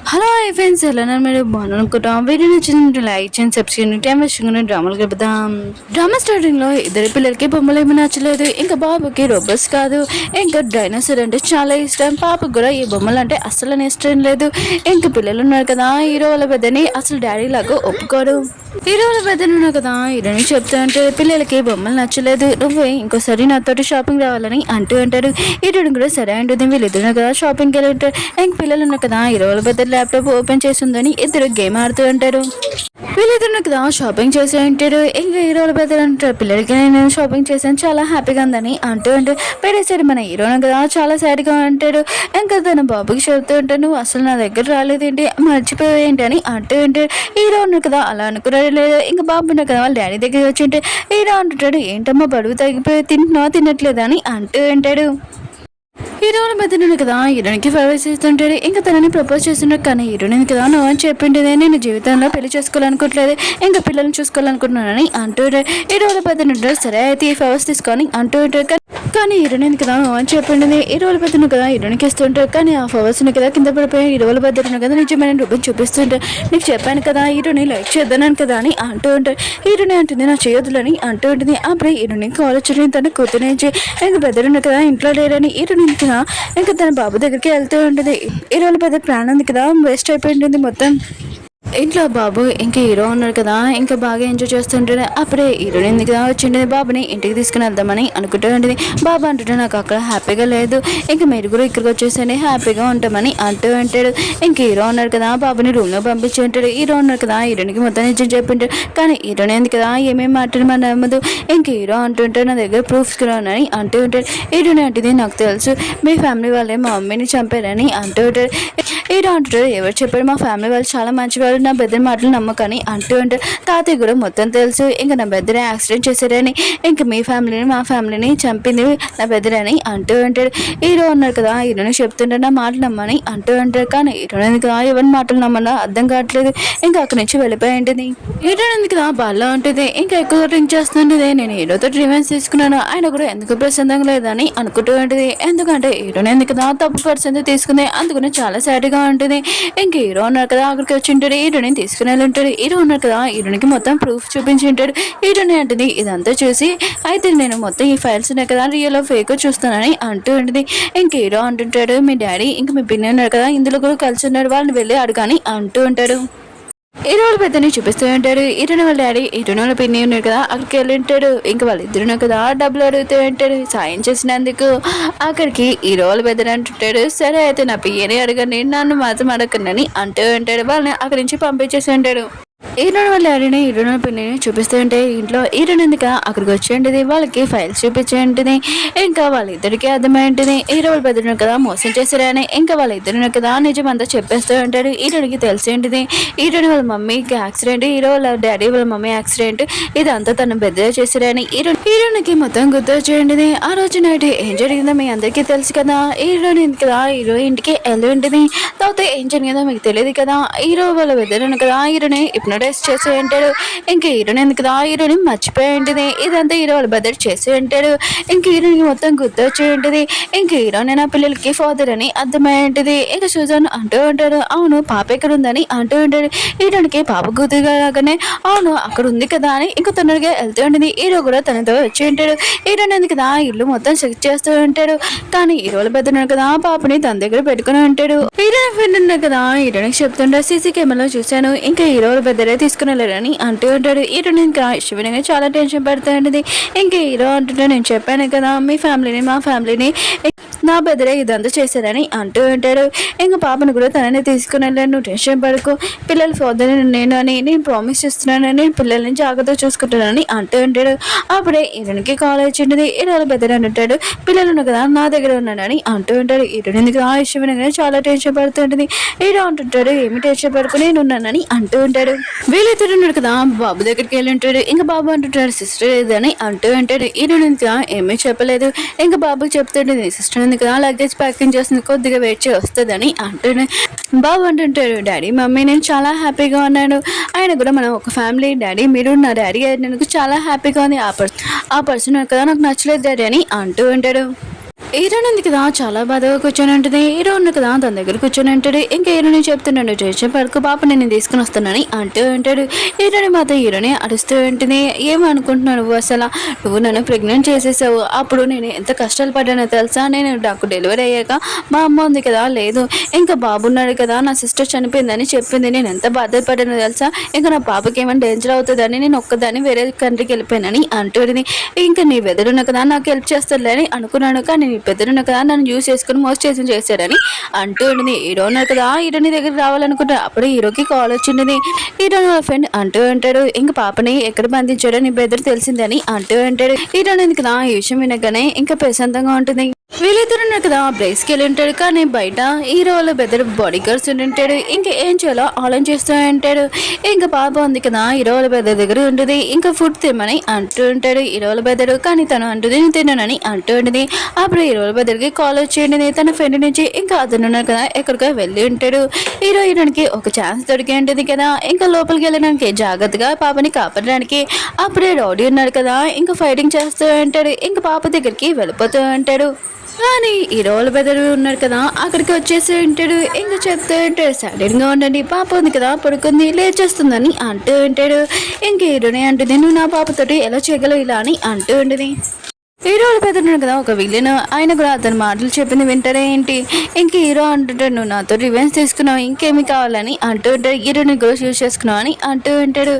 Hello hi friends ఎలా ఉన్నారు మీరు బాగున్నారు అనుకుంటాం. వీడియో నచ్చిందంటే లైక్ చేయండి, సబ్స్క్రైబ్ చేయండి. టైం వేసుకుని డ్రామాలు గడుపుదాం. డ్రామా స్టార్టింగ్ లో ఇద్దరు పిల్లలకి బొమ్మలు ఏమీ నచ్చలేదు. ఇంకా బాబుకి రోబోట్స్ కాదు, ఇంకా డైనోసార్ అంటే చాలా ఇష్టం. పాపకు కూడా ఈ బొమ్మలు అంటే అస్సలు ఇష్టం లేదు. ఇంకా పిల్లలు ఉన్నారు కదా, హీరో వాళ్ళ పెద్దని అసలు డాడీ లాగా ఒప్పుకోడు. హీరో వాళ్ళ పెద్దని ఉన్నారు కదా, హీరోని చెప్తా అంటే పిల్లలకి బొమ్మలు నచ్చలేదు, నువ్వే ఇంకోసారి నాతోటి షాపింగ్ రావాలని అంటూ అంటారు. హీరోని కూడా సరే అంటుంది. వీళ్ళిద్దరు కదా షాపింగ్కి వెళ్ళి ఉంటారు. ఇంక పిల్లలు ఉన్నారు కదా, హీరో వాళ్ళ పెద్ద ల్యాప్టాప్ ఓపెన్ చేసి ఉందని ఇద్దరు గేమ్ ఆడుతూ ఉంటారు. వీళ్ళిద్దరు కదా షాపింగ్ చేసి ఉంటారు. ఇంకా హీరోల పెద్దలు అంటారు, పిల్లలకి నేను షాపింగ్ చేశాను చాలా హ్యాపీగా ఉందని అంటూ ఉంటారు. పెడేసరి మన హీరోని కదా చాలా సాడ్గా అంటాడు. ఇంకా తన బాబుకి చెబుతూ ఉంటాను, నువ్వు అసలు నా దగ్గర రాలేదేంటి, మర్చిపోయేంటి అని అంటూ ఉంటాడు. హీరో ఉన్నారు కదా అలా అనుకున్నాడు లేదు. ఇంకా బాబు ఉన్నారు కదా వాళ్ళ డాడీ దగ్గర వచ్చి ఉంటే హీరో అంటుంటాడు, ఏంటమ్మా బరువు తగ్గిపోయి తినట్లేదా అని అంటూ ఉంటాడు. హీరోని మధ్యన కదా హీరోనికి ఫేవర్ చేస్తుంటాడు. ఇంకా తనని ప్రపోజ్ చేస్తున్నాడు. కానీ హీరోని కదా నువ్వు అని చెప్పిండేది, నేను జీవితంలో పెళ్లి చేసుకోవాలనుకోవట్లేదు, ఇంకా పిల్లల్ని చూసుకోవాలనుకుంటున్నానని అంటూ హీరోల పెద్ద సరే అయితే ఈ ఫేవర్స్ తీసుకొని అంటూ ఉంటాడు. కానీ హీరోని కదా నువ్వు అని చెప్పిండేది, హీరోల పెద్దను కదా హీరోనికి ఇస్తుంటాడు. కానీ ఆ ఫేవర్స్ని కదా కింద పడిపోయి హీరోల పెద్దను కదా నిజమైన రూపం చూపిస్తుంటాడు. నీకు చెప్పాను కదా హీరోని లైక్ చేద్దాను కదా అని అంటూ ఉంటాడు. హీరోని అంటుంది నా చేయొద్దులని అంటూ ఉంటుంది. అప్పుడే హీరోని కాల్ వచ్చి తన కూతురునించి ఇంకా పెద్దలు కదా ఇంట్లో లేరని హీరోని కదా ఇంకా తన బాబు దగ్గరికి వెళ్తూ ఉంటుంది. హీరోల పెద్ద ప్రాణం కదా వేస్ట్ అయిపోయి ఉంటుంది మొత్తం. ఇంట్లో బాబు ఇంకా హీరో ఉన్నారు కదా ఇంకా బాగా ఎంజాయ్ చేస్తుంటాడు. అప్పుడే హీరోని ఎందుకు వచ్చిండేది, బాబుని ఇంటికి తీసుకుని వెళ్దామని అనుకుంటూ ఉంటుంది. బాబు అంటుంటే నాకు అక్కడ హ్యాపీగా లేదు, ఇంకా మీరు కూడా ఇక్కడికి వచ్చేసండి హ్యాపీగా ఉంటామని అంటూ ఉంటాడు. ఇంక హీరో ఉన్నారు కదా బాబుని రూమ్లో పంపించి ఉంటాడు. హీరో ఉన్నారు కదా హీరోనికి మొత్తం నిజం చెప్పింటాడు. కానీ హీరోని ఎందుకు కదా ఏమేమి మాట్లాడి మన నమ్మదు. ఇంక హీరో అంటుంటే నా దగ్గర ప్రూఫ్స్ కూడా ఉన్నాయని అంటూ ఉంటాడు. హీరోని అంటే నాకు తెలుసు మీ ఫ్యామిలీ వాళ్ళే మా మమ్మీని చంపారని అంటూ ఉంటాడు. హీరో అంటుంటాడు, ఎవరు చెప్పాడు, మా ఫ్యామిలీ వాళ్ళు చాలా మంచివాళ్ళు, నా బెద్దరి మాటలు నమ్మకని అంటూ ఉంటాడు. తాతయ్య కూడా మొత్తం తెలుసు, ఇంకా నా బెద్దరే యాక్సిడెంట్ చేశారని, ఇంకా మీ ఫ్యామిలీని మా ఫ్యామిలీని చంపింది నా బెద్దరని అంటూ ఉంటాడు. హీరో ఉన్నారు కదా హీరోని చెప్తుంటాడు నా మాటలు నమ్మని అంటూ ఉంటాడు. కానీ హీరోని కదా ఎవరి మాటలు నమ్మన్నా అర్థం కావట్లేదు. ఇంకా అక్కడి నుంచి వెళ్ళిపోయి ఉంటుంది. హీరోని కదా బాగా ఉంటుంది. ఇంకా ఎక్కువ డ్రింక్ చేస్తుంటుంది. నేను హీరోతో రివెంజ్ తీసుకున్నాను, ఆయన కూడా ఎందుకు ప్రశాంతంగా లేదని అనుకుంటూ ఉంటుంది. ఎందుకంటే హీరోని ఎందుకు కదా తప్పు పర్సెంట్ తీసుకుంది, అందుకని చాలా సాడ్గా ఉంటుంది. ఇంక హీరో ఉన్నారు కదా అక్కడికి వచ్చి ఉంటాడు. హీరోని తీసుకుని వెళ్ళి ఉంటాడు. హీరో ఉన్నారు కదా హీరోనికి మొత్తం ప్రూఫ్ చూపించి ఉంటాడు. హీరోని అంటుంది ఇదంతా చూసి అయితే నేను మొత్తం ఈ ఫైల్స్ ఉన్నాయి కదా రియల్ ఫేక్ చూస్తానని అంటూ ఉంటుంది. ఇంక హీరో అంటుంటాడు, మీ డాడీ ఇంక మీ పిన్ని ఉన్నారు కదా ఇందులో కూడా కలిసి ఉన్నాడు, వాళ్ళని వెళ్ళి అడగాని అంటూ ఉంటాడు. హీరోల పెద్దని చూపిస్తూ ఉంటాడు. హీరోని వాళ్ళ డాడీ హీరోని వాళ్ళ పిన్ని ఉన్నాడు కదా అక్కడికి వెళ్ళి ఉంటాడు. ఇంకా వాళ్ళిద్దరు కదా డబ్బులు అడుగుతూ ఉంటాడు సాయం చేసినందుకు. అక్కడికి హీరో వాళ్ళ పెద్దని అంటుంటాడు, సరే అయితే నా పియ్యని అడగండి, నన్ను మాత్రం అడగండి అంటూ ఉంటాడు. వాళ్ళని అక్కడి నుంచి పంపించేసి ఉంటాడు. హీరోని వాళ్ళ డాడీని హీరోని పిన్నిని చూపిస్తూ ఉంటే ఇంట్లో హీరోని ఎందుకు అక్కడికి వచ్చేంటిది, వాళ్ళకి ఫైల్స్ చూపించేంటిది. ఇంకా వాళ్ళిద్దరికి అర్థమైంటిది హీరో వాళ్ళ పెద్దను కదా మోసం చేశారని. ఇంకా వాళ్ళిద్దరు కదా నిజం అంతా చెప్పేస్తూ ఉంటాడు. హీరోనికి తెలిసేంటిది హీరోని వాళ్ళ మమ్మీకి యాక్సిడెంట్, హీరో వాళ్ళ డాడీ వాళ్ళ మమ్మీ యాక్సిడెంట్, ఇదంతా తను బెద్దగా చేశారని హీరోనికి మొత్తం గుర్తు వచ్చేయండిది. ఆ రోజు నైట్ ఏం జరిగిందో మీ అందరికీ తెలుసు కదా. హీరోని కదా హీరో ఇంటికి వెళ్ళి ఉంటుంది. తర్వాత ఏం జరిగిందో మీకు తెలియదు కదా. హీరో వాళ్ళ పెద్దను కదా హీరోని హిప్నోటైజ్ చేసి ఉంటాడు. ఇంకా హీరోని ఎందుకు కదా హీరోని మర్చిపోయి ఉంటుంది. ఇదంతా హీరో వాళ్ళ బద్దరు చేసి ఉంటాడు. ఇంక హీరోని మొత్తం గుర్తు వచ్చి ఉంటుంది. ఇంక హీరోని నా పిల్లలకి ఫాదర్ అని అర్థమై ఉంటుంది. ఇంకా సుజాన్ అంటూ ఉంటాడు, అవును పాప ఎక్కడ ఉందని అంటూ ఉంటాడు. హీరోనికి పాప కూతురుగా లాగానే అవును అక్కడ ఉంది కదా అని ఇంకా తొందరగా వెళ్తూ ఉంటుంది. హీరో కూడా తనతో వచ్చి ఉంటాడు. హీరోని ఎందుకు కదా ఇల్లు మొత్తం చెక్ చేస్తూ ఉంటాడు. కానీ హీరోల పెద్దన్నాడు కదా పాపని తన దగ్గర పెట్టుకుని ఉంటాడు. హీరోని ఫ్రెండ్ ఉన్నాడు కదా హీరోనికి చెప్తుంటా సీసీ కెమెరాలో చూశాను, ఇంకా హీరోల పెద్దరే తీసుకుని వెళ్ళారని అంటూ ఉంటాడు. హీరోని ఇంకా ఇష్టమైన చాలా టెన్షన్ పడుతూ ఉంటుంది. ఇంకా హీరో అంటుంటే నేను చెప్పాను కదా మీ ఫ్యామిలీని మా ఫ్యామిలీని నా బెదరే ఇదంతా చేశారని అంటూ ఉంటాడు. ఇంకా పాపను కూడా తనని తీసుకుని వెళ్ళాను, నువ్వు టెన్షన్ పడుకో, పిల్లల ఫాదర్ నేను అని నేను ప్రామిస్ చేస్తున్నానని పిల్లల్ని జాగ్రత్తగా చూసుకుంటానని అంటూ ఉంటాడు. అప్పుడే హీరోనికి కాల్ వచ్చింది. హీరోల బెదర్ అంటుంటాడు, పిల్లలు కదా నా దగ్గర ఉన్నానని అంటూ ఉంటాడు. హీరోని ఎందుకు ఆ ఇష్టమైన చాలా టెన్షన్ పడుతూ ఉంటుంది. హీరో అంటుంటాడు, ఏమి టెన్షన్ పడుకుని నేను ఉన్నానని అంటూ ఉంటాడు. వీళ్ళిద్దరు ఉన్నాడు కదా బాబు దగ్గరికి వెళ్ళి ఉంటాడు. ఇంకా బాబు అంటుంటాడు సిస్టర్ ఏదని అంటూ ఉంటాడు. హీరోని ఇంకా ఏమీ చెప్పలేదు. ఇంకా బాబుకి చెప్తాడు నీ సిస్టర్ ఎందుకు లగేజ్ ప్యాకింగ్ చేస్తుంది, కొద్దిగా వెయిట్ చేసి వస్తుందని అంటాడు. బాబు అంటుంటాడు, డాడీ మమ్మీ నేను చాలా హ్యాపీగా ఉన్నాను, ఆయన కూడా మనం ఒక ఫ్యామిలీ, డాడీ మీరు నా డాడీ నాకు చాలా హ్యాపీగా ఉంది, ఆ పర్సన్ కదా నాకు నచ్చలేదు డాడీ అని అంటూ ఉంటాడు. హీరోయిన్ ఉంది కదా చాలా బాధగా కూర్చొని ఉంటుంది. హీరో ఉంది కదా తన దగ్గర కూర్చొని ఉంటాడు. ఇంకా హీరోని చెప్తున్నాడు టెన్షన్ పడుకు పాప నేను తీసుకుని వస్తానని అంటూ ఉంటాడు. హీరోని మాత్రం హీరోని అరుస్తూ ఉంటుంది. ఏమనుకుంటున్నావు నువ్వు అసలు నువ్వు నన్ను ప్రెగ్నెంట్ చేసేసావు. అప్పుడు నేను ఎంత కష్టాలు పడ్డానో తెలుసా. నేను నాకు డెలివరీ అయ్యాక మా అమ్మ ఉంది కదా లేదు ఇంకా బాబు ఉన్నాడు కదా నా సిస్టర్ చనిపోయిందని చెప్పింది. నేను ఎంత బాధపడ్డానో తెలుసా. ఇంకా నా పాపకి ఏమైనా డేంజర్ అవుతుందని నేను ఒక్కదాన్ని వేరే కంట్రీకి వెళ్ళిపోయానని అంటుంది. ఇంకా నీ వెదరున్న కదా నాకు హెల్ప్ చేస్తాడులే అని అనుకున్నాను. కానీ నీ పెద్దరున్న కదా నన్ను యూస్ చేసుకుని మోసం చేశాడని అంటూ ఉండింది. హీరో ఉన్నారు కదా హీరోని దగ్గరికి రావాలనుకుంటా అప్పుడే హీరోకి కాల్ వచ్చింది. హీరో ఫ్రెండ్ అంటూ ఉంటాడు ఇంకా పాపని ఎక్కడ బంధించాడో నీ బెదరు తెలిసిందని అంటూ ఉంటాడు. హీరోని కదా ఈ విషయం వినగానే ఇంకా ప్రశాంతంగా ఉంటుంది. వీళ్ళిద్దరు ఉన్నారు కదా బ్రేస్కి వెళ్ళి ఉంటాడు. కానీ బయట హీరో వాళ్ళ బెదరు బాడీ గార్డ్స్ ఉంటాడు. ఇంకా ఏం చేయాలో ఆలోచిస్తూ ఉంటాడు. ఇంకా పాప ఉంది కదా హీరో వాళ్ళ బెదర్ దగ్గర ఉంటుంది. ఇంకా ఫుడ్ తిమ్మని అంటూ ఉంటాడు హీరో వాళ్ళ బెదరు. కానీ తను అంటుంది నేను తిన్నానని అంటూ ఉంటుంది. అప్పుడు హీరో వాళ్ళ బెదర్కి కాల్ వచ్చేయండి తన ఫ్రెండ్ నుంచి. ఇంకా అతను ఉన్నారు కదా ఎక్కడికో వెళ్ళి ఉంటాడు. హీరో హీరోయిన్కి ఒక ఛాన్స్ దొరికి ఉంటుంది కదా ఇంకా లోపలికి వెళ్ళడానికి జాగ్రత్తగా పాపని కాపాడడానికి. అప్పుడే రౌడీ ఉన్నాడు కదా ఇంకా ఫైటింగ్ చేస్తూ ఉంటాడు. ఇంకా పాప దగ్గరికి వెళ్ళిపోతూ ఉంటాడు. కానీ ఈ రోల్ బెదరు ఉన్నారు కదా అక్కడికి వచ్చేసి ఉంటాడు. ఇంకా చెప్తూ ఉంటాడు సడన్ గా ఉండండి పాప ఉంది కదా పడుకుంది లేచేస్తుందని అంటూ ఉంటాడు. ఇంక హీరోనే అంటుంది నువ్వు నా పాపతోటి ఎలా చేయగలవు ఇలా అని అంటూ ఉంటుంది. హీరోలు పెద్దన్నాడు కదా ఒక విలన్ ఆయన కూడా అతని మాటలు చెప్పింది వింటాడే ఏంటి. ఇంక హీరో అంటుంటాడు నువ్వు నాతో రివెంజ్ తీసుకున్నావు ఇంకేమి కావాలని అంటూ ఉంటాడు. హీరోని గ్రోస్ యూజ్ చేసుకున్నావు అని అంటూ ఉంటాడు.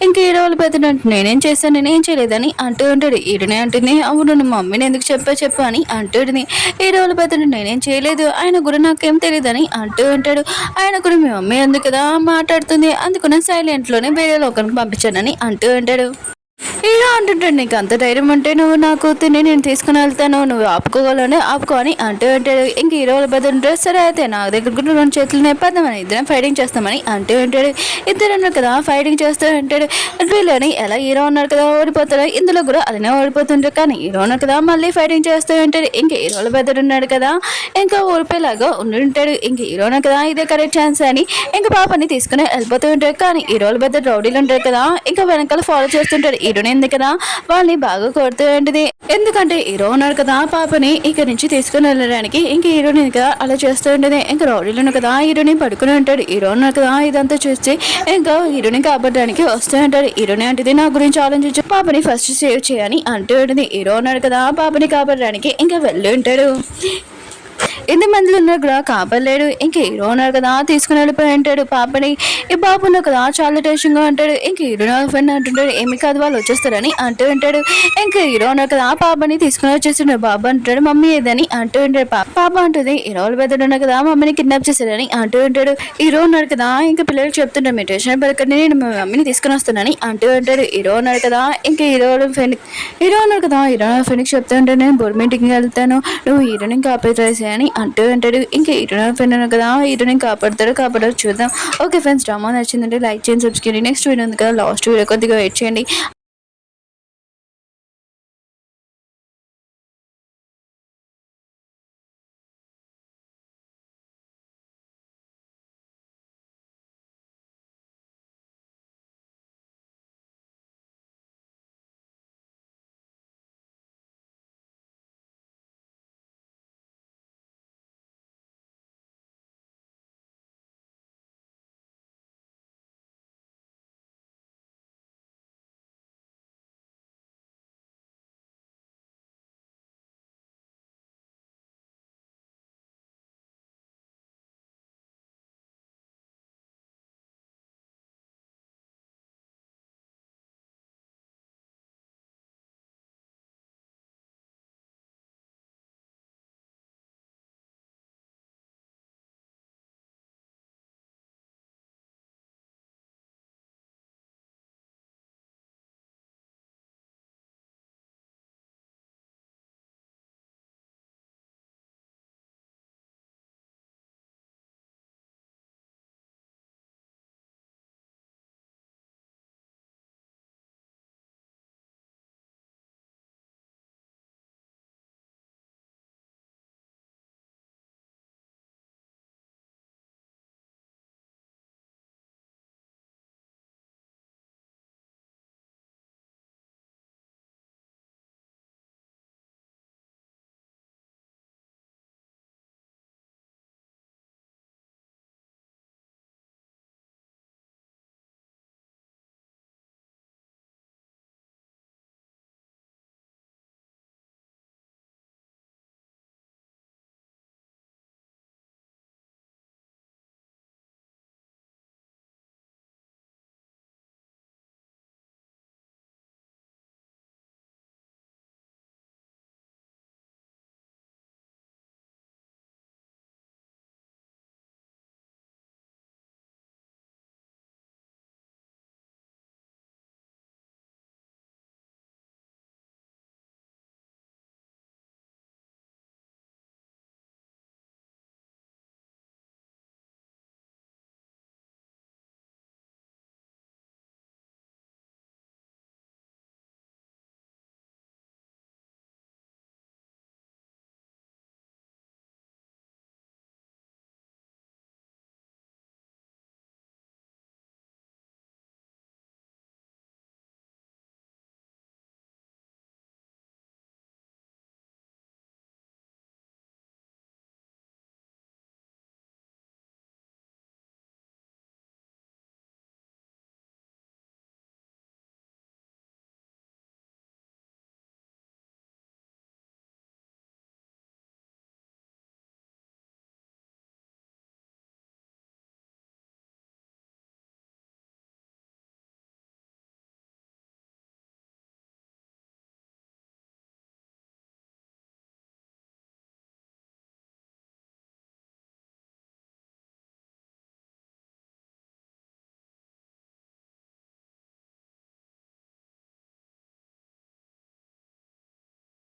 ఇంక హీరోలు పెద్దనంటు నేనేం చేశాను నేనేం చేయలేదని అంటూ ఉంటాడు. హీరోనే అంటుంది అవును నువ్వు మమ్మీని ఎందుకు చెప్పు అని అంటుంది. హీరోలు పెద్దను నేనేం చేయలేదు ఆయన కూడా నాకేం తెలియదని అంటూ ఉంటాడు. ఆయన కూడా మీ మమ్మీ ఎందుకు కదా మాట్లాడుతుంది అందుకునే సైలెంట్లోనే వేరే లోకానికి పంపించానని అంటూ ఉంటాడు. హీరో అంటుంటాడు నీకు అంత ధైర్యం అంటే నువ్వు నా కూతుర్ని నేను తీసుకుని వెళ్తాను నువ్వు ఆపుకోవాలని ఆపుకో అని అంటూ ఉంటాడు. ఇంక హీరోల బదులు సరే అయితే నా దగ్గర కూడా రెండు చేతులు నేపథ్యమని ఇద్దరం ఫైటింగ్ చేస్తామని అంటూ ఉంటాడు. ఇద్దరు ఉన్నారు కదా ఫైటింగ్ చేస్తూ ఉంటాడు. వీళ్ళని ఎలా హీరో ఉన్నారు కదా ఓడిపోతాడు ఇందులో కూడా అలానే ఓడిపోతుంటారు. కానీ హీరో ఉన్నారు కదా మళ్ళీ ఫైటింగ్ చేస్తూ ఉంటాడు. ఇంక హీరోల బదులు ఉన్నాడు కదా ఇంకా ఓడిపోయేలాగా ఉండి ఉంటాడు. ఇంక హీరో ఉన్నారు కదా ఇదే కరెక్ట్ ఛాన్స్ అని ఇంకా పాపని తీసుకుని వెళ్ళిపోతూ ఉంటాడు. కానీ హీరోల బదులు రౌడీలు ఉంటారు కదా ఇంకా వెనకాల ఫాలో చేస్తుంటాడు. హీరోని ఉంది కదా వాళ్ళని బాగా కొడుతూ ఉంటుంది. ఎందుకంటే హీరో ఉన్నారు కదా పాపని ఇక్కడ నుంచి తీసుకుని వెళ్ళడానికి ఇంక హీరోని కదా అలా చేస్తూ ఉంటుంది. ఇంకా రౌడీలు కదా హీరోని పడుకుని ఉంటాడు. హీరో ఉన్నారు కదా ఇదంతా చూసి ఇంకా హీరోని కాపాడడానికి వస్తూ ఉంటాడు. హీరోని అంటే నా గురించి ఆలోచించి పాపని ఫస్ట్ సేవ్ చేయని అంటూ ఉంటుంది. హీరో ఉన్నారు కదా పాపని కాపాడడానికి ఇంకా వెళ్ళి ఉంటాడు. 8 మందిలో ఉన్నారు కూడా కాపాడలేడు. ఇంక హీరో ఉన్నారు కదా తీసుకుని వెళ్ళిపోయి ఉంటాడు పాపని. ఈ బాబు ఉన్నారు కదా చాలా టెన్షన్గా ఉంటాడు. ఇంక హీరో ఫ్రెండ్ అంటుంటాడు ఏమి కాదు వాళ్ళు వచ్చేస్తారని అంటూ ఉంటాడు. ఇంక హీరో ఉన్నారు కదా పాపని తీసుకుని వచ్చేస్తున్నాడు. బాబు అంటాడు మమ్మీ ఏదని అంటూ ఉంటాడు. పాప అంటుంది హీరో పెద్దడు ఉన్నారు కదా మమ్మీని కిడ్నాప్ చేశారని అంటూ ఉంటాడు. హీరో ఉన్నారు కదా ఇంకా పిల్లలకి చెప్తుంటాడు మీ టెన్షన్ పడకండి నేను మా మమ్మీని తీసుకుని వస్తానని అంటూ ఉంటాడు. హీరో ఉన్నారు కదా ఇంకా హీరో ఉన్నారు కదా హీరో ఫ్రెండ్కి చెప్తూ ఉంటాడు నేను బోర్డు మీటింగ్కి వెళ్తాను నువ్వు హీరోని కాపాడేసాయని అంటూ ఉంటాడు. ఇంకా హీరోని ఫ్రెండ్ కదా హీరోని కాపాడతాడు చూద్దాం. ఓకే ఫ్రెండ్స్ డ్రామా నచ్చిందంటే లైక్ చేయండి సబ్స్క్రైబ్ నెక్స్ట్ వీడియో ఉంది కదా లాస్ట్ వీడియో కొద్దిగా వెయిట్ చేయండి.